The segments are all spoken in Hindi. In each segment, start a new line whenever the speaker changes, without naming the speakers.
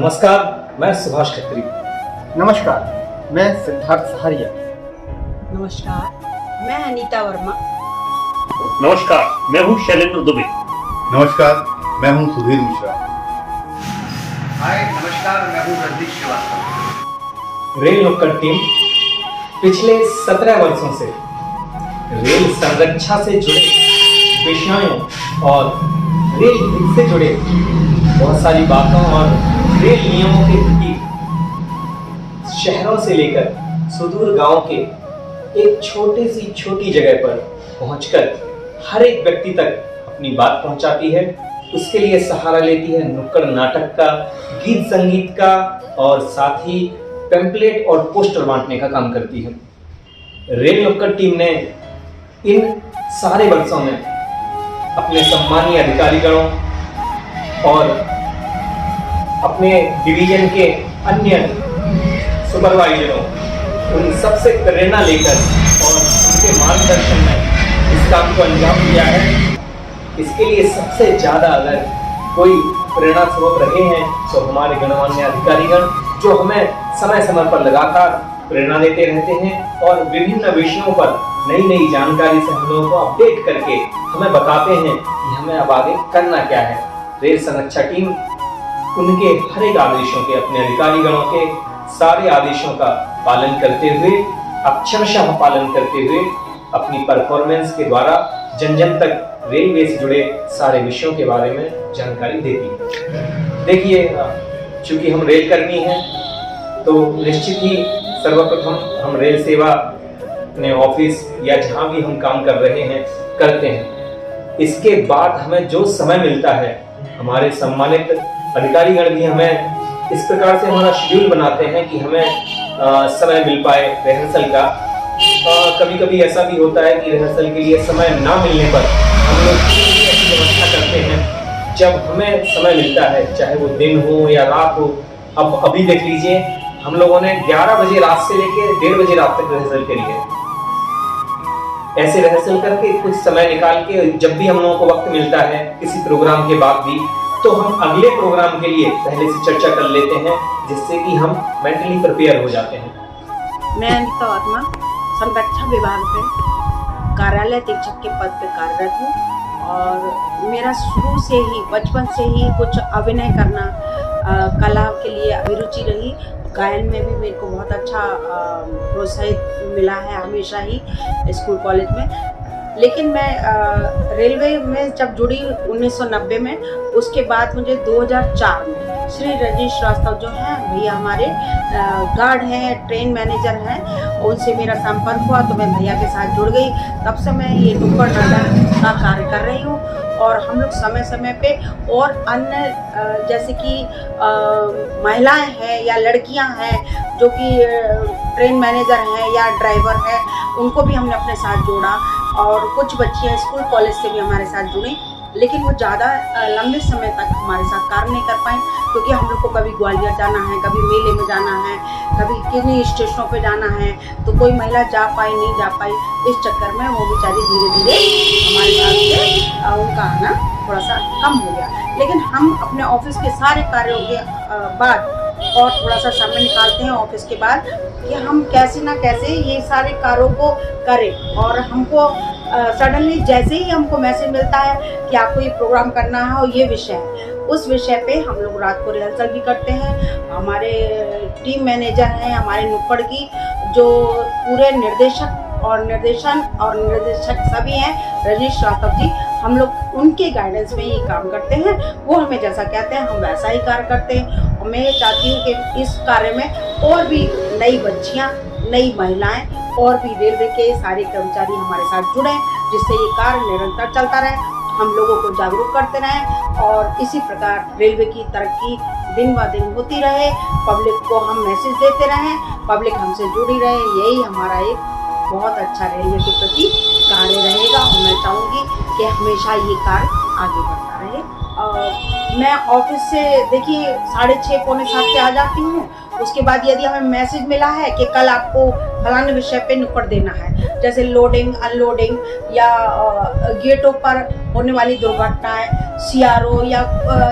नमस्कार, मैं सुभाष खत्री।
नमस्कार, मैं सिद्धार्थ सहारिया।
नमस्कार, मैं अनीता वर्मा।
नमस्कार, मैं हूं शैलेंद्र दुबे।
नमस्कार, मैं हूं सुधीर मिश्रा।
हाय नमस्कार, मैं हूं रणदीप श्रीवास्तव।
रेल नुक्कड़ टीम पिछले 17 वर्षों से रेल संरक्षा से जुड़े विषयों और रेल हित से जुड़े बहुत सारी बातों और रेल नियमों के प्रति शहरों से लेकर सुदूर गांव के एक छोटी जगह पर पहुंचकर हर एक व्यक्ति तक अपनी बात पहुंचाती है। उसके लिए सहारा लेती है नुक्कड़ नाटक का, गीत संगीत का और साथ ही पैम्पलेट और पोस्टर बांटने का काम करती है। रेल नुक्कड़ टीम ने इन सारे वर्षों में अपने सम्मानीय अधिकारीगणों और अपने डिवीजन के अन्य सुपरवाइजरों उन सबसे प्रेरणा लेकर और उनके मार्गदर्शन में इस काम को अंजाम दिया है। इसके लिए सबसे ज़्यादा अगर कोई प्रेरणा स्रोत रहे हैं तो हमारे गणमान्य अधिकारीगण, जो हमें समय समय पर लगातार प्रेरणा देते रहते हैं और विभिन्न विषयों पर नई नई जानकारी से हम लोगों को अपडेट करके हमें बताते हैं कि हमें अब आगे करना क्या है। रेल संरक्षा टीम उनके हर एक आदेशों के, अपने अधिकारीगणों के सारे आदेशों का पालन करते हुए, अक्षरशः पालन करते हुए अपनी परफॉर्मेंस के द्वारा जन जन तक रेलवे से जुड़े सारे विषयों के बारे में जानकारी देती है। देखिए, चूंकि हम रेल कर्मी हैं तो निश्चित ही सर्वप्रथम हम रेल सेवा अपने ऑफिस या जहाँ भी हम काम कर रहे हैं करते हैं। इसके बाद हमें जो समय मिलता है, हमारे सम्मानित अधिकारीगण भी हमें इस प्रकार से हमारा शेड्यूल बनाते हैं कि हमें समय मिल पाए रिहर्सल का। कभी कभी ऐसा भी होता है कि रिहर्सल के लिए समय ना मिलने पर हम लोग ऐसी व्यवस्था करते हैं जब हमें समय मिलता है, चाहे वो दिन हो या रात हो। अब अभी देख लीजिए, हम लोगों ने 11 बजे रात से लेकर 1:30 बजे रात तक रिहर्सल करी है। ऐसे रिहर्सल करके कुछ समय निकाल के जब भी हम लोगों को वक्त मिलता है किसी प्रोग्राम के बाद भी, तो हम अगले प्रोग्राम के लिए पहले से चर्चा कर लेते हैं, जिससे कि हम मेंटली प्रिपेयर हो जाते हैं।
मैं अनीता वर्मा संरक्षा विभाग में कार्यालय अधीक्षक के पद पर कार्यरत हूँ और मेरा शुरू से ही, बचपन से ही कुछ अभिनय करना, कला के लिए अभिरुचि रही। गायन में भी मेरे को बहुत अच्छा प्रोत्साहित मिला है हमेशा ही स्कूल कॉलेज में। लेकिन मैं रेलवे में जब जुड़ी 1990 में, उसके बाद मुझे 2004 में श्री रजनीश श्रीवास्तव जो हैं भैया, हमारे गार्ड हैं, ट्रेन मैनेजर हैं, उनसे मेरा संपर्क हुआ तो मैं भैया के साथ जुड़ गई। तब से मैं ये नुक्कड़ नाटक का कार्य कर रही हूँ और हम लोग समय समय पे और अन्य जैसे कि महिलाएं हैं या लड़कियां हैं जो कि ट्रेन मैनेजर हैं या ड्राइवर हैं, उनको भी हमने अपने साथ जोड़ा और कुछ बच्चियां स्कूल कॉलेज से भी हमारे साथ जुड़ी। लेकिन वो ज़्यादा लंबे समय तक हमारे साथ कार्य नहीं कर पाए, क्योंकि हम लोग को कभी ग्वालियर जाना है, कभी मेले में जाना है, कभी किन्हीं स्टेशनों पे जाना है, तो कोई महिला जा पाई नहीं जा पाई। इस चक्कर में वो बेचारी धीरे धीरे हमारे साथ से उनका आना थोड़ा सा कम हो गया। लेकिन हम अपने ऑफिस के सारे कार्यों के बाद और थोड़ा सा समय निकालते हैं ऑफिस के बाद कि हम कैसे ना कैसे ये सारे कार्यों को करें। और हमको सडनली जैसे ही हमको मैसेज मिलता है कि आपको ये प्रोग्राम करना है और ये विषय है, उस विषय पे हम लोग रात को रिहर्सल भी करते हैं। हमारे टीम मैनेजर हैं हमारे नुक्कड़ की, जो पूरे निर्देशक और निर्देशक सभी हैं, रजनीश श्रीवास्तव जी, हम लोग उनके गाइडेंस में ही काम करते हैं। वो हमें जैसा कहते हैं हम वैसा ही कार्य करते हैं। और मैं ये चाहती हूँ कि इस कार्य में और भी नई बच्चियाँ, नई महिलाएं और भी रेलवे के सारे कर्मचारी हमारे साथ जुड़ें, जिससे ये कार्य निरंतर चलता रहे, हम लोगों को जागरूक करते रहें और इसी प्रकार रेलवे की तरक्की दिन ब दिन होती रहे। पब्लिक को हम मैसेज देते रहें, पब्लिक हमसे जुड़ी रहे, यही हमारा एक बहुत अच्छा रेलवे के प्रति कार्य रहेगा। और मैं चाहूँगी कि हमेशा ये कार्य आगे बढ़ता रहे। मैं ऑफिस से देखिए 6:30 पौने 7 पे आ जाती हूँ उसके बाद यदि हमें मैसेज मिला है कि कल आपको फलाने विषय पे नुक्कड़ देना है, जैसे लोडिंग अनलोडिंग या गेटों पर होने वाली दुर्घटनाएं, CRO या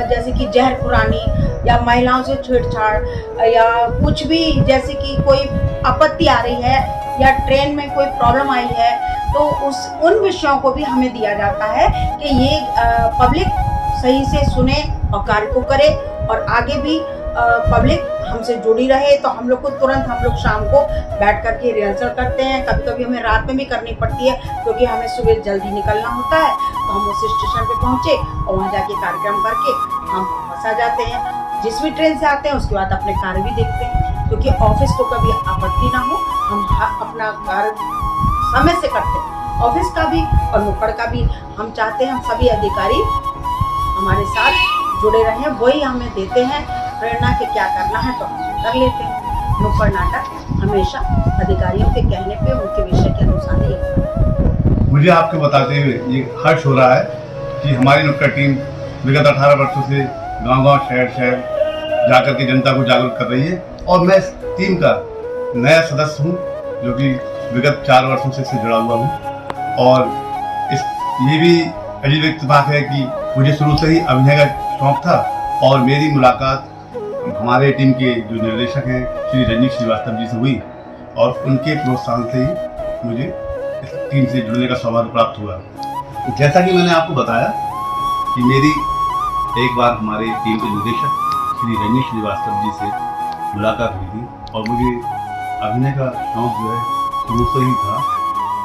जैसे कि जहर खुरानी या महिलाओं से छेड़छाड़ या कुछ भी, जैसे कि कोई आपत्ति आ रही है या ट्रेन में कोई प्रॉब्लम आई है, तो उन विषयों को भी हमें दिया जाता है कि ये पब्लिक सही से सुने और कार्य को करे और आगे भी पब्लिक हमसे जुड़ी रहे। तो हम लोग को तुरंत हम लोग शाम को बैठ कर के रिहर्सल करते हैं। कभी कभी हमें रात में भी करनी पड़ती है क्योंकि हमें सुबह जल्दी निकलना होता है। तो हम उस स्टेशन पे पहुँचे और वहाँ जाके कार्यक्रम करके हम वापस आ जाते हैं। जिस भी ट्रेन से आते हैं उसके बाद अपने कार्य भी देखते हैं, क्योंकि ऑफिस को कभी आपत्ति ना हो। हम अपना कार्य समय से करते हैं, ऑफिस का भी और नुक्कड़ का भी। हम चाहते हैं हम सभी अधिकारी हमारे साथ जुड़े रहें, वही हमें देते हैं प्रेरणा कि क्या करना है तो हम कर लेते हैं। नुक्कड़ नाटक हमेशा अधिकारियों के कहने पे उनके विषय के अनुसार ही होता है।
मुझे आपको बताते हुए ये हर्ष हो रहा है कि हमारी नुक्कड़ टीम विगत 18 वर्षों से गांव-गांव, शहर जाकर के जनता को जागरूक कर रही है और मैं इस टीम का नया सदस्य हूँ जो कि विगत 4 वर्षों से इससे जुड़ा हुआ हूँ। और ये भी अजीब इत्तेफाक है कि मुझे शुरू से ही अभिनय का शौक था और मेरी मुलाकात हमारे टीम के जो निर्देशक हैं श्री रजनीश श्रीवास्तव जी से हुई और उनके प्रोत्साहन से ही मुझे इस टीम से जुड़ने का सौभाग्य प्राप्त हुआ। जैसा कि मैंने आपको बताया कि मेरी एक बार हमारे टीम के निर्देशक श्री रजनीश श्रीवास्तव जी से मुलाकात हुई थी और मुझे अभिनय का शौक जो है शुरू से ही था,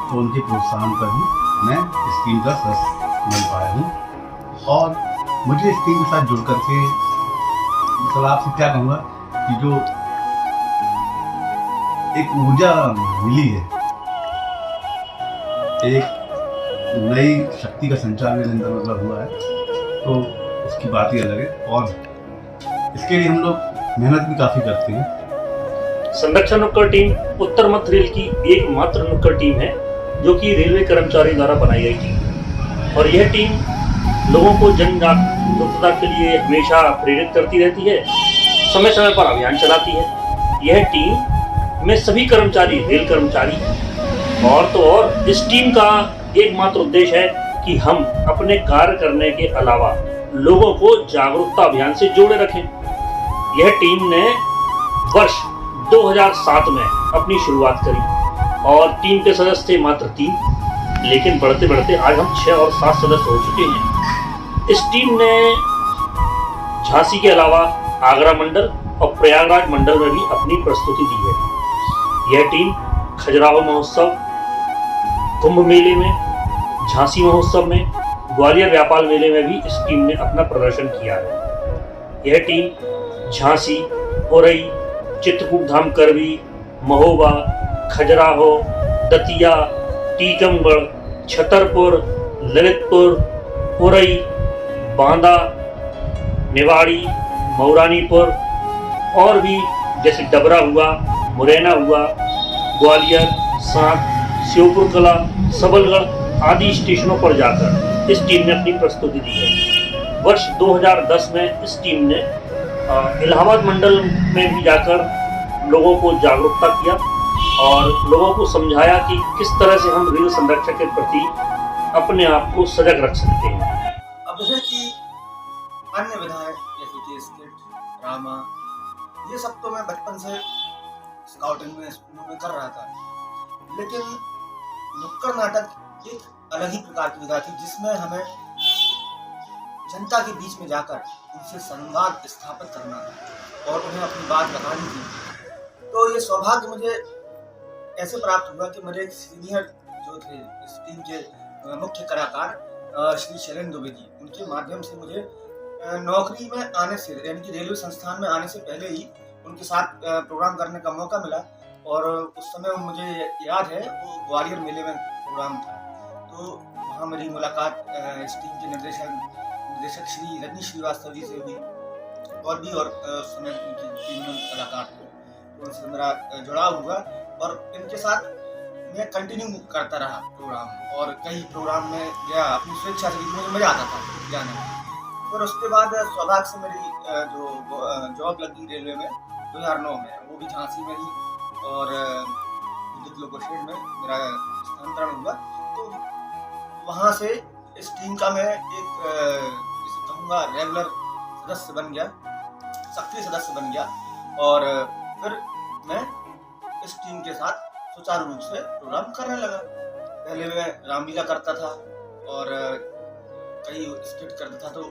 तो उनके प्रोत्साहन पर ही मैं इस टीम का सदस्य बन पाया हूँ। और मुझे इस टीम के साथ जुड़ करके मतलब आपसे क्या कहूँगा कि जो एक ऊर्जा मिली है, एक नई शक्ति का संचार मेरे अंदर मतलब हुआ है, तो उसकी बात ही अलग है। और इसके लिए हम लोग मेहनत भी काफ़ी करते हैं।
संरक्षण नुक्कड़ टीम उत्तर मध्य रेल की एकमात्र नुक्कड़ टीम है जो कि रेलवे कर्मचारी द्वारा बनाई गई थी और यह टीम लोगों को जन जागरूकता के लिए हमेशा प्रेरित करती रहती है, समय समय पर अभियान चलाती है। यह टीम में सभी कर्मचारी रेल कर्मचारी हैं और तो और इस टीम का एकमात्र उद्देश्य है कि हम अपने कार्य करने के अलावा लोगों को जागरूकता अभियान से जोड़े रखें। यह टीम ने वर्ष 2007 में अपनी शुरुआत करी और टीम के सदस्य थे मात्र 3, लेकिन बढ़ते बढ़ते आज हम 6 और 7 सदस्य हो चुके हैं। इस टीम ने झांसी के अलावा आगरा मंडल और प्रयागराज मंडल में भी अपनी प्रस्तुति दी है। यह टीम खजुराहो महोत्सव, कुंभ मेले में, झांसी महोत्सव में, ग्वालियर व्यापार मेले में भी इस टीम ने अपना प्रदर्शन किया है। यह टीम झांसी, औरई, चित्रकूट धाम करवी, महोबा, खजुराहो, दतिया, टीकमगढ़, छतरपुर, ललितपुर, औरई, बांदा, निवाड़ी, मऊरानीपुर और भी जैसे डबरा हुआ, मुरैना हुआ, ग्वालियर, सांक, श्योपुर कला, सबलगढ़ आदि स्टेशनों पर जाकर इस टीम ने अपनी प्रस्तुति दी है। वर्ष 2010 में इस टीम ने इलाहाबाद मंडल में भी जाकर लोगों को जागरूकता किया और लोगों को समझाया कि किस तरह से हम रेल संरक्षण के प्रति अपने आप को सजग रख सकते हैं।
अभिनय की अन्य विधाएं जैसे कि स्किट, ड्रामा, ये सब तो मैं बचपन से स्काउटिंग में स्कूलों में कर रहा था, लेकिन नुक्कड़ नाटक एक अलग ही प्रकार की विधा थी जिसमें हमें जनता के बीच में जाकर उनसे संवाद स्थापित करना था और उन्हें अपनी बात बतानी थी। तो ये सौभाग्य मुझे ऐसे प्राप्त हुआ कि मेरे एक सीनियर जो थे इस टीम के मुख्य कलाकार श्री शैलेंद्र दुबे जी, उनके माध्यम से मुझे नौकरी में आने से यानी कि रेलवे संस्थान में आने से पहले ही उनके साथ प्रोग्राम करने का मौका मिला। और उस समय मुझे याद है वो ग्वालियर मेले में प्रोग्राम था, तो वहाँ मेरी मुलाकात इस टीम के निर्देशक श्री रजनीश श्रीवास्तव जी से हुई और भी और उस समय उनकी टीम में कलाकार थे, तो उनसे मेरा जुड़ाव हुआ और इनके साथ मैं कंटिन्यू करता रहा प्रोग्राम और कई प्रोग्राम में गया अपनी स्वेच्छा से, मुझे मज़ा आता था जाने में। और उसके बाद सौभाग्य से मेरी जो जॉब लगी रेलवे में, 2009 में, वो भी झांसी में ही, और विद्युत लोकोशेड में मेरा स्थानांतरण हुआ। तो वहाँ से इस टीम का मैं एक इसे कहूँगा रेगुलर सदस्य बन गया, सक्रिय सदस्य बन गया, और फिर मैं इस टीम के साथ सुचारू रूप से प्रोग्राम करने लगा। पहले मैं रामलीला करता था और कई स्किट करता था, तो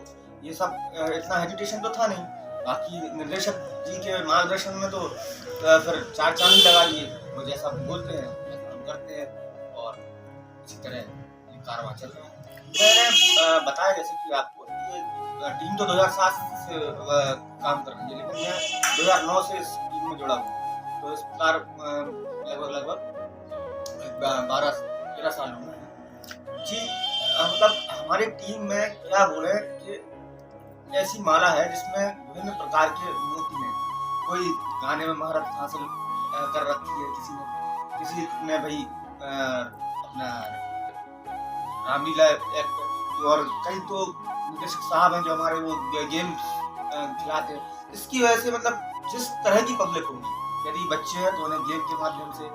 ये सब इतना हेजिटेशन तो था नहीं। बाकी निर्देशक जी के मार्गदर्शन में तो फिर चार चांद लगा लिए, वो जैसा बोलते हैं वैसा हम करते हैं, और इसी तरह ये कारवां चल रहा है। मैंने बताया जैसे कि आपको ये टीम तो 2007 से काम कर रही है, लेकिन मैं 2009 से इस टीम में जुड़ा हूँ। तो इस प्रकार लगभग 12-13 साल हुए हैं जी। मतलब हमारी टीम में क्या बोले कि ऐसी माला है जिसमें विभिन्न प्रकार के मोती हैं। कोई गाने में महारत हासिल कर रखी है किसी ने भाई अपना रामलीला एक्ट, और कई तो निर्देशक साहब हैं जो हमारे वो गेम खिलाते हैं। इसकी वजह से मतलब जिस तरह की पब्लिक होगी, यदि बच्चे हैं तो उन्हें गेम के माध्यम से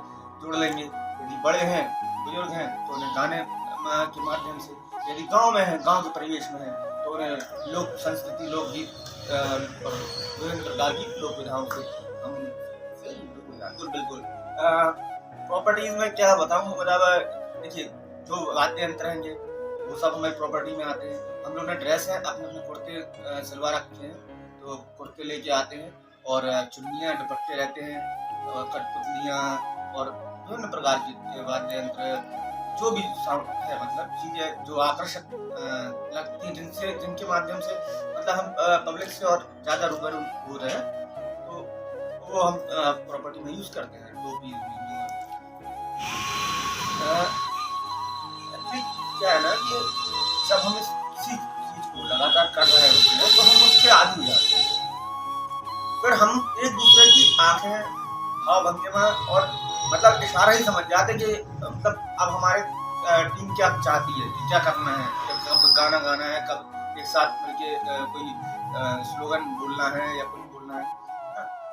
जोड़ लेंगे, यदि बड़े हैं बुजुर्ग हैं तो उन्हें गाने के माध्यम से, यदि गांव में है गांव के परिवेश में है तो उन्हें लोक संस्कृति लोकगीत विभिन्न प्रकार की लोक विधाओं से हम बिल्कुल प्रॉपर्टीज में क्या बताऊँ। मतलब देखिए जो वाद्य यंत्र रहेंगे वो सब हमारी प्रॉपर्टी में आते हैं। हम लोग ने ड्रेस है अपने अपने कुर्ते सलवार रखे हैं, तो कुर्ते लेके आते हैं, और चुन्नियाँ दुपट्टे रहते हैं, और कठपुतलियाँ और विभिन्न प्रकार के वाद्य यंत्र, जो भी साउंड है मतलब चीज़ें जो आकर्षक लगती हैं, जिनके माध्यम से मतलब हम पब्लिक से और ज़्यादा रूबरू हो रहे हैं, तो वो हम प्रॉपर्टी में यूज़ करते हैं। तो भी क्या है ना कि जब हम किसी चीज़ को लगातार कर रहे होते हैं तो हम उसके आदी हो जाते हैं। फिर हम एक दूसरे की आंखें, भाव भंगिमा और मतलब इशारा ही समझ जाते कि मतलब अब हमारे टीम क्या चाहती है, क्या करना है, कब गाना गाना है, कब एक साथ मिलके कोई स्लोगन बोलना है या कुछ बोलना है।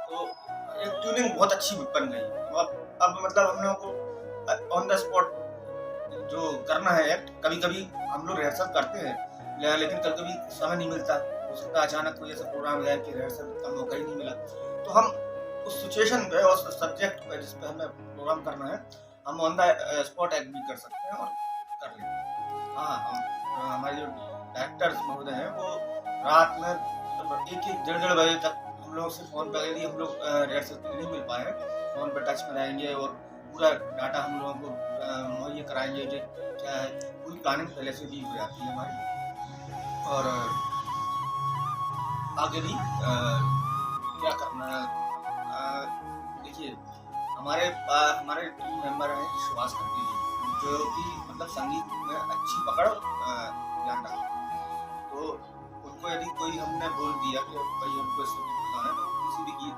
तो एक ट्यूनिंग बहुत अच्छी बन गई। अब मतलब हम लोगों को ऑन द स्पॉट जो करना है एक्ट, कभी कभी हम लोग रिहर्सल करते हैं, लेकिन कभी कभी समय नहीं मिलता, हो सकता है अचानक कोई ऐसा प्रोग्राम है कि रिहर्सल का मौका ही नहीं मिला, तो हम उस सिचुएशन पे और उस सब्जेक्ट पे जिस पे हमें प्रोग्राम करना है हम ऑन द स्पॉट एक्ट भी कर सकते हैं और कर लेते हैं। हाँ, हमारे जो डायरेक्टर्स महोदय हैं वो रात में मतलब 1-1 बजे तक हम लोग से फ़ोन पर, यदि हम लोग रिहर्सल के लिए नहीं मिल पाए फ़ोन पर टच में रहेंगे और पूरा डाटा हम लोगों को मुहैया कराएंगे कि क्या है। पूरी प्लानिंग पहले से भी हो जाती है हमारी, और आगे भी क्या करना है। देखिए हमारे टीम मेंबर हैं सुभाष खत्री जी, जो कि मतलब संगीत में अच्छी पकड़ ज्ञान रखते हैं। तो उनको यदि कोई हमने बोल दिया कि भाई हमको इस गीत गाना है, तो किसी भी गीत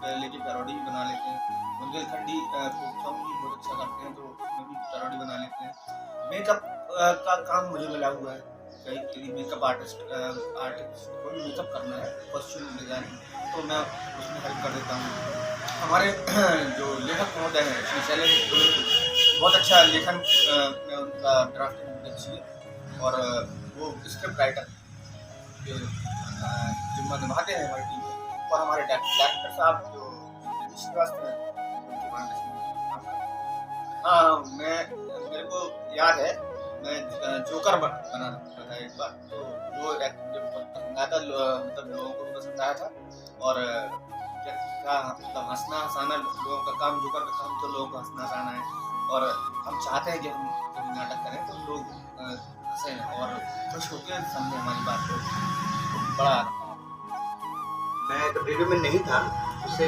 लेके पैरोडी भी बना लेते हैं। बुंदेलखंडी फोक सॉन्ग भी बहुत अच्छा करते हैं, तो उसमें भी पैरोडी बना लेते हैं। मेकअप का काम मुझे मिला हुआ है, कई मेकअप आर्टिस्ट को भी मेकअप करना है, कॉस्ट्यूम डिजाइनिंग, तो मैं उसमें हेल्प कर देता हूँ। हमारे जो लेखक महोदय हैं श्री शैलेश, बहुत अच्छा लेखन में उनका ड्राफ्टिंग बहुत अच्छी है, और वो स्क्रिप्ट राइटर के जिम्मा निभाते हैं हमारी टीम में। और हमारे डायरेक्टर साहब जो श्रीवास्तव हैं, उनके मार्गदर्शन। हाँ, मेरे को याद है मैं जोकर बना था एक बार, तो वो पसंद आया था, मतलब लोगों को पसंद आया था। और क्या मतलब हंसना हंसाना लोगों का काम, जोकर का काम तो लोगों को हंसना हंसाना है, और हम चाहते हैं कि हम कभी नाटक करें तो लोग हंसें और खुश होकर समझें हमारी बात को। बड़ा
मैं तो रेलवे में नहीं था, उससे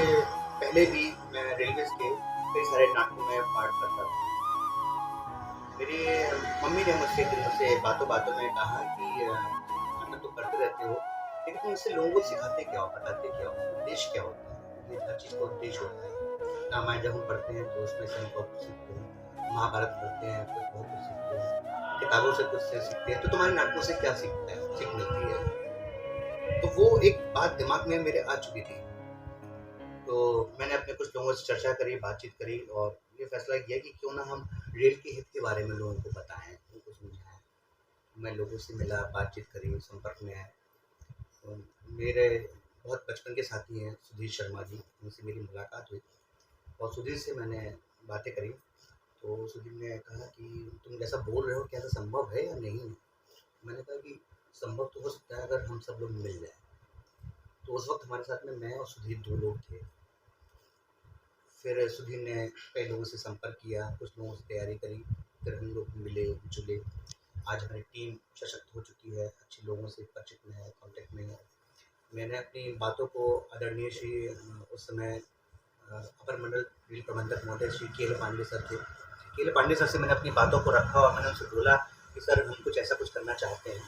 पहले भी मैं रेलवे के कई सारे नाटकों में पार्ट करता था। मेरी मम्मी ने मुझसे दिनों से बातों में कहा कि नाटक तो करते रहते हो, लेकिन तुम इससे लोगों को सिखाते क्या हो, बताते क्या हो, उद्देश्य क्या होता है। ये हर चीज़ का उद्देश्य होता है। रामायण जब हम पढ़ते हैं तो उसमें से हम बहुत कुछ सीखते हैं, महाभारत पढ़ते हैं तो बहुत कुछ सीखते हैं, किताबों से कुछ सीखते हैं। तो तुम्हारे नाटकों से क्या सीख मिलती है? तो वो एक बात दिमाग में मेरे आ चुकी थी तो मैंने अपने कुछ लोगों से चर्चा करी, बातचीत करी और ये फैसला किया कि क्यों ना हम रेल के हित के बारे में लोगों को बताएं, उनको समझाएं। मैं लोगों से मिला, बातचीत करी, संपर्क में आए। तो मेरे बहुत बचपन के साथी हैं सुधीर शर्मा जी, उनसे मेरी मुलाकात हुई और सुधीर से मैंने बातें करी। तो सुधीर ने कहा कि तुम जैसा बोल रहे हो क्या ऐसा संभव है या नहीं है? मैंने कहा कि संभव तो हो सकता है अगर हम सब लोग मिल जाएं। तो उस वक्त हमारे साथ में मैं और सुधीर 2 लोग थे। फिर सुधीर ने कई लोगों से संपर्क किया, कुछ लोगों से तैयारी करी, फिर हम लोग मिले जुले। आज हमारी टीम सशक्त हो चुकी है, अच्छे लोगों से परिचित में है, कांटेक्ट में है। मैंने अपनी बातों को आदरणीय श्री उस समय अपर मंडल रेल प्रबंधक महोदय श्री के एल पांडे सर थे। के एल पांडे सर से मैंने अपनी बातों को रखा और मैंने उनसे बोला कि सर हम कुछ ऐसा कुछ करना चाहते हैं।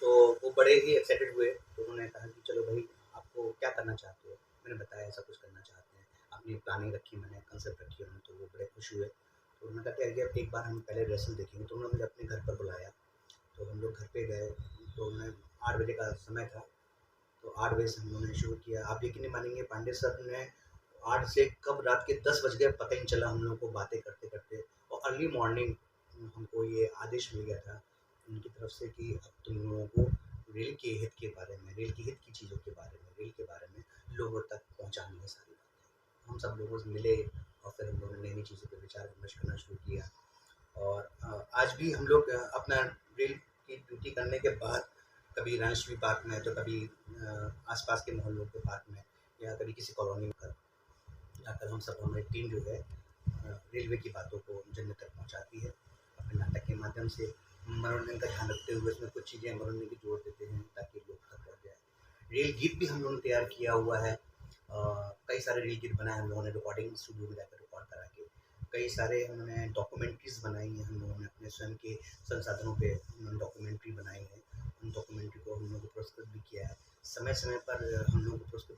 तो वो बड़े ही एक्साइटेड हुए। तो उन्होंने कहा कि चलो भाई आपको क्या करना चाहते हो? मैंने बताया ऐसा कुछ करना चाहते हैं। अपनी प्लानिंग रखी, मैंने कंसेप्ट रखी उन्होंने, तो वो बड़े खुश हुए। तो उन्होंने कहा कि अगर एक बार हम पहले रिहर्सल देखेंगे। तो उन्होंने मुझे अपने घर पर बुलाया। तो हम लोग घर पे गए। तो उन्हें 8 बजे का समय था। तो 8 बजे से हम लोगों ने शुरू किया। आप यकीन नहीं मानेंगे, पांडे सर ने 8 से कब रात के 10 बज गए पता ही नहीं चला हम लोगों को बातें करते-करते। और अर्ली मॉर्निंग हमको ये आदेश मिल गया था उनकी तरफ से कि अब तुम लोगों को रेल के हित के बारे में, रेल के हित की चीज़ों के बारे में, रेल के बारे में लोगों तक पहुँचानी है सारी बातें। हम सब लोगों से मिले और फिर हम लोगों ने नई-नई चीज़ों पर विचार विमर्श करना शुरू किया। और आज भी हम लोग अपना रेल की ड्यूटी करने के बाद कभी राजश्री पार्क में, तो कभी आसपास के मोहल्लों के पार्क में या कभी किसी कॉलोनी में जाकर हम सब हमारी टीम जो है रेलवे की बातों को जनता तक पहुंचाती है। अपने नाटक के माध्यम से मनोरंजन का ध्यान रखते हुए उसमें कुछ चीज़ें मनोरंजन की जोड़ देते हैं ताकि लोग तक पहुँच जाए। रेल गीत भी हम लोगों ने तैयार किया हुआ है। कई सारे रेल गीत बनाए हम लोगों ने रिकॉर्डिंग स्टूडियो में जाकर रिकॉर्ड करा के। कई सारे हमने डॉक्यूमेंट्रीज़ बनाई हैं हम लोगों ने अपने स्वयं के संसाधनों पे डॉक्यूमेंट्री बनाई है। उन डॉक्यूमेंट्री को हम लोगों को पुरस्कृत भी किया है। समय-समय पर हम लोगों को पुरस्कृत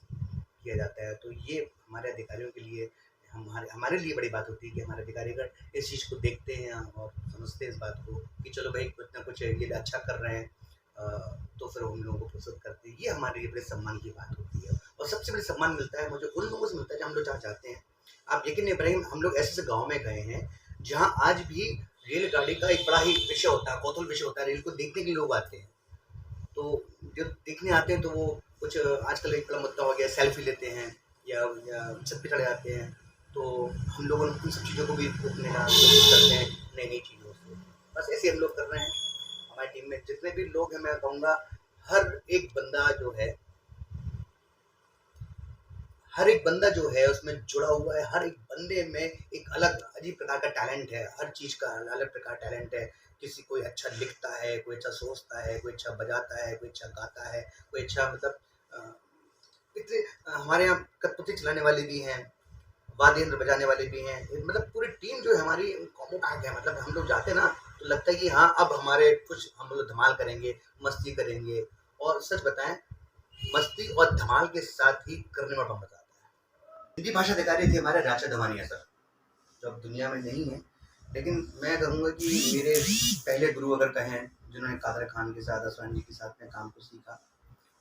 किया जाता है। तो ये हमारे अधिकारियों के लिए हमारे लिए बड़ी बात होती है कि हमारे अधिकारी अगर इस चीज़ को देखते हैं और समझते हैं इस बात को कि चलो भाई कुछ ना कुछ ये अच्छा कर रहे हैं, तो फिर हम लोगों को पुरस्कृत करते हैं। ये हमारे लिए बड़े सम्मान की बात होती है। और सबसे बड़ी सम्मान मिलता है मुझे उन लोगों से मिलता है जहाँ हम लोग जहाँ जाते हैं। आप यकीन नहीं इब्राहिम, हम लोग ऐसे गाँव में गए हैं जहाँ आज भी रेलगाड़ी का एक बड़ा ही विषय होता है, कौतूहल विषय होता है। रेल को देखने के लिए लोग आते हैं। तो जब देखने आते हैं तो वो कुछ आजकल एक बड़ा मुद्दा हो गया, सेल्फी लेते हैं या छत पे चढ़े जाते हैं। तो हम लोग उन सब चीज़ों को भी रोकने का कोशिश करते हैं, नई-नई चीज़ों से। बस ऐसे हम लोग कर रहे हैं। हमारी टीम में जितने भी लोग हैं, मैं कहूँगा हर एक बंदा जो है उसमें जुड़ा हुआ है। हर एक बंदे में एक अलग अजीब प्रकार का टैलेंट है। हर चीज़ का अलग प्रकार का टैलेंट है। किसी कोई अच्छा लिखता है, कोई अच्छा सोचता है, कोई अच्छा बजाता है, कोई अच्छा गाता है, कोई अच्छा मतलब इतने हमारे यहाँ कठपुतली चलाने वाले भी हैं, वाद्य यंत्र बजाने वाले भी हैं। मतलब पूरी टीम जो है हमारी कॉम्बो पैक है। मतलब हम लोग जाते हैं ना तो लगता है कि हाँ अब हमारे कुछ हम लोग धमाल करेंगे, मस्ती करेंगे। और सच बताएं, मस्ती और धमाल के साथ ही करने में बड़ा मजा आता है। हिंदी भाषा अधिकारी थे हमारे राजा धवानिया सर, जो अब दुनिया में नहीं है। लेकिन मैं कहूँगा कि मेरे पहले गुरु अगर कहें, जिन्होंने कादर खान के साथ, असरान जी के साथ में काम को सीखा,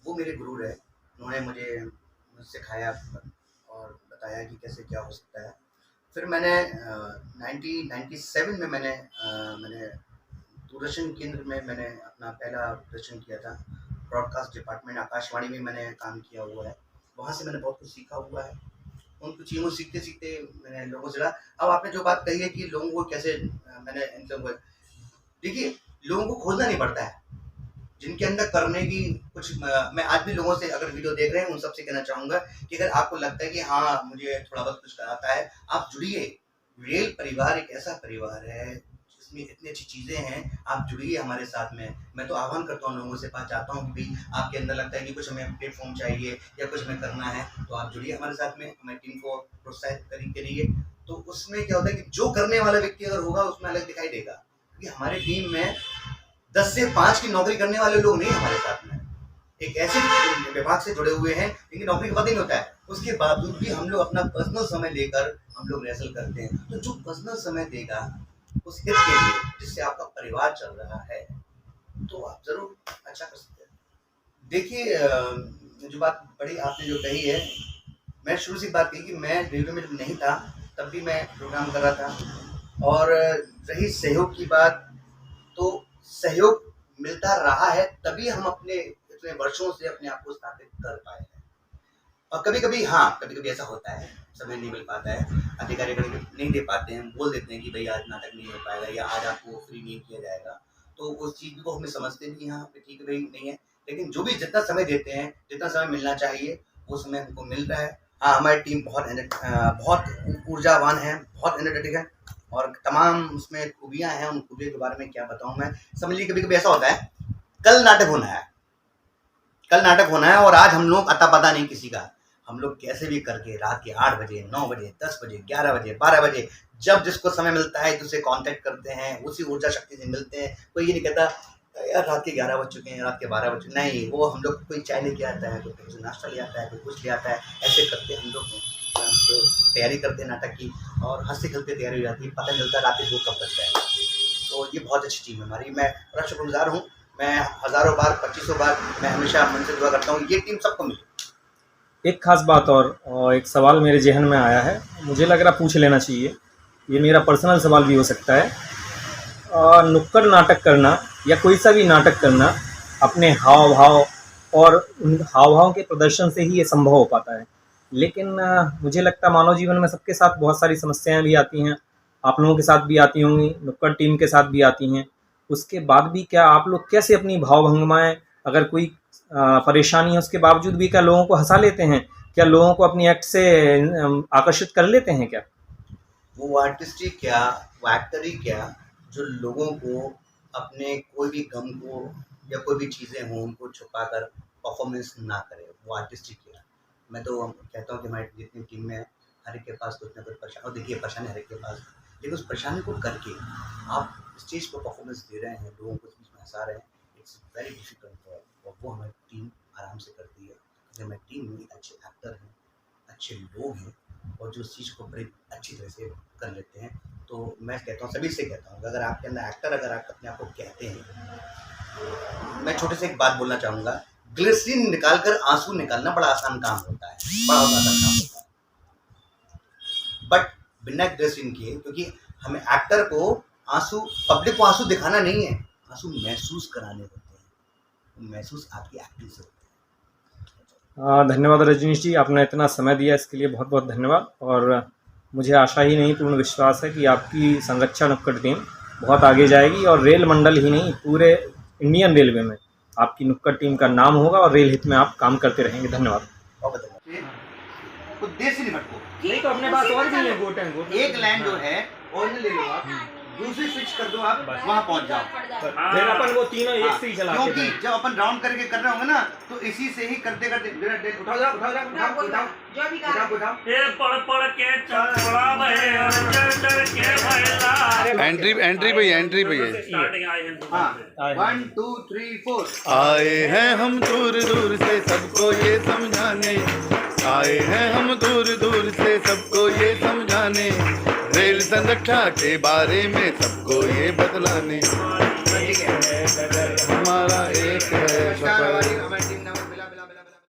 वो मेरे गुरु रहे। उन्होंने मुझे सिखाया और बताया कि कैसे क्या हो सकता है। फिर मैंने 1997 में मैंने दूरदर्शन केंद्र में मैंने अपना पहला प्रदर्शन किया था। ब्रॉडकास्ट डिपार्टमेंट आकाशवाणी में मैंने काम किया हुआ है। वहाँ से मैंने बहुत कुछ सीखा हुआ है। उन कुछ चीज़ों सीखते सीखते मैंने लोगों से लगा। अब आपने जो बात कही है कि लोगों को कैसे मैंने इन लोगों को, देखिए लोगों को खोजना नहीं पड़ता है, जिनके अंदर करने की कुछ मैं आज भी लोगों से अगर वीडियो देख रहे हैं उन सबसे कहना चाहूँगा कि अगर आपको लगता है कि हाँ मुझे थोड़ा बहुत कुछ आता है, आप जुड़िए। रेल परिवार एक ऐसा परिवार है जिसमें इतनी अच्छी चीज़ें हैं। आप जुड़िए हमारे साथ में। मैं तो आह्वान करता हूँ लोगों से, पास जाता हूँ कि भाई आपके अंदर लगता है कि कुछ हमें प्लेटफॉर्म चाहिए या कुछ हमें करना है, तो आप जुड़िए हमारे साथ में। हमारी टीम को प्रोत्साहित करिए। तो उसमें क्या होता है कि जो करने वाला व्यक्ति अगर होगा उसमें अलग दिखाई देगा। क्योंकि हमारी टीम में 10 से 5 की नौकरी करने वाले लोग नहीं हमारे साथ में। एक ऐसे विभाग से जुड़े हुए हैं जिनकी नौकरी का पता ही नहीं होता है, उसके बावजूद भी हम लोग अपना पर्सनल समय लेकर हम लोग रिहर्सल करते हैं। तो जो पर्सनल समय देगा उस हित के लिए जिससे आपका परिवार चल रहा है, तो आप जरूर अच्छा कर सकते हैं। देखिए जो बात बड़ी आपने जो कही है मैं शुरू से बात कही कि मैं रेलवे में जब नहीं था तब भी मैं प्रोग्राम कर रहा था। और रही सहयोग की बात, तो सहयोग मिलता रहा है, तभी हम अपने इतने वर्षों से अपने आप को स्थापित कर पाए हैं। और कभी कभी ऐसा होता है, समय नहीं मिल पाता है, अधिकारी नहीं दे पाते हैं, बोल देते हैं कि भाई आज नाटक नहीं हो पाएगा या आज आपको फ्री नहीं किया जाएगा, तो उस चीज़ को हमें समझते भी हाँ ठीक है भाई नहीं है, लेकिन जो भी जितना समय देते हैं, जितना समय मिलना चाहिए वो समय हमको मिल रहा है। हाँ, हमारी टीम बहुत ऊर्जावान है, बहुत एनर्जेटिक है और तमाम उसमें खूबियाँ हैं। उन खूबियों के बारे में क्या बताऊँ मैं। समझ लीजिए कभी कभी ऐसा होता है, कल नाटक होना है और आज हम लोग अता पता नहीं किसी का, हम लोग कैसे भी करके रात के 8 बजे, 9 बजे, 10 बजे, 11 बजे, 12 बजे, जब जिसको समय मिलता है एक दूसरे कांटेक्ट करते हैं, उसी ऊर्जा शक्ति से मिलते हैं। कोई ये नहीं कहता यार रात के 11 बज चुके हैं, रात के 12 बज चुके, नहीं, वो हम लोग कोई चाय लेके आता है, कोई कहीं से नाश्ता ले आता है, कोई कुछ ले आता है, ऐसे करते हम लोग तो तैयारी करते हैं नाटक की और हंसते खेलते तैयारी हो जाती है, पता नहीं चलता रात के 2 कब बजता है। तो ये बहुत अच्छी टीम है हमारी, मैं बड़ा शुक्रगुजार हूँ। मैं हज़ारों बार, 2500 बार मैं हमेशा मन से दुआ करता हूँ ये टीम सबको मिले।
एक खास बात और एक सवाल मेरे जहन में आया है, मुझे लग रहा पूछ लेना चाहिए, ये मेरा पर्सनल सवाल भी हो सकता है। नुक्कड़ नाटक करना या कोई सा भी नाटक करना अपने हाव भाव और उन हाव भाव के प्रदर्शन से ही ये संभव हो पाता है, लेकिन मुझे लगता है मानव जीवन में सबके साथ बहुत सारी समस्याएं भी आती हैं, आप लोगों के साथ भी आती होंगी, नुक्कड़ टीम के साथ भी आती हैं। उसके बाद भी क्या आप लोग कैसे अपनी भाव भंगिमाएँ, अगर कोई परेशानी है उसके बावजूद भी क्या लोगों को हंसा लेते हैं, क्या लोगों को अपनी एक्ट से आकर्षित कर लेते हैं क्या?
वो आर्टिस्ट ही क्या, वो एक्टर ही क्या, जो लोगों को अपने कोई भी गम को या कोई भी चीज़ें हों उनको छुपाकर परफॉर्मेंस ना करे, वो आर्टिस्ट ही क्या। मैं तो कहता हूँ कि हमारी जितनी टीम में हर एक के पास कुछ ना कुछ परेशानी, और देखिए परेशानी हर एक के पास, लेकिन उस परेशानी को करके आप स्टेज पर परफॉर्मेंस दे रहे हैं, लोगों को बीच में हंसा रहे हैं, इट्स वेरी डिफिकल्ट वर्क और वो हमारी टीम आराम से करती है। क्योंकि हमारी टीम में अच्छे एक्टर हैं, अच्छे लोग हैं और जो इस चीज़ को बड़ी अच्छी तरह से कर लेते हैं। तो मैं कहता हूँ, सभी से कहता हूँ कि अगर आपके अंदर एक्टर, अगर आप अपने आप को कहते हैं, मैं छोटे से एक बात बोलना चाहूँगा, ग्लिसरीन निकाल कर आंसू निकालना बड़ा आसान काम होता है, बड़ा आसान काम होता है, बट बिना ग्लिसरीन के, क्योंकि हमें एक्टर को आंसू, पब्लिक को आंसू दिखाना नहीं है, आंसू महसूस कराने होते हैं, महसूस आपकी एक्टिंग से होते हैं।
धन्यवाद रजनीश जी, आपने इतना समय दिया इसके लिए बहुत बहुत धन्यवाद। और मुझे आशा ही नहीं पूर्ण विश्वास है कि आपकी संरक्षण नुक्कड़ टीम बहुत आगे जाएगी और रेल मंडल ही नहीं पूरे इंडियन रेलवे में आपकी नुक्कड़ टीम का नाम होगा और रेल हित में आप काम करते रहेंगे। धन्यवाद।
और बताइए, कुछ देर से नहीं भटको,
नहीं तो अपने पास और भी है गोट एंड गोट,
एक लाइन जो है और ले लो आप, दूसरी स्विच कर दो आप, वहाँ पहुँच जाओ।
फिर अपन वो तीनों एक से ही चला के
क्योंकि जब अपन राउंड करके कर रहे होंगे ना, तो इसी से ही करते करते उठाओ जाओ, उठाओ जाओ, उठाओ उठाओ
जो भी कहा
उठाओ।
ये पड़ के चपड़ा बहे और चढ़ के भैला।
एंट्री भैया
स्टार्टिंग आए हैं
हाँ, 1 2 3 4।
आए हैं हम दूर दूर से सबको ये समझाने, आए हैं हम दूर दूर से सबको ये समझाने, रेल संरक्षा के बारे में सबको ये बतलाने, हमारा एक है सफर।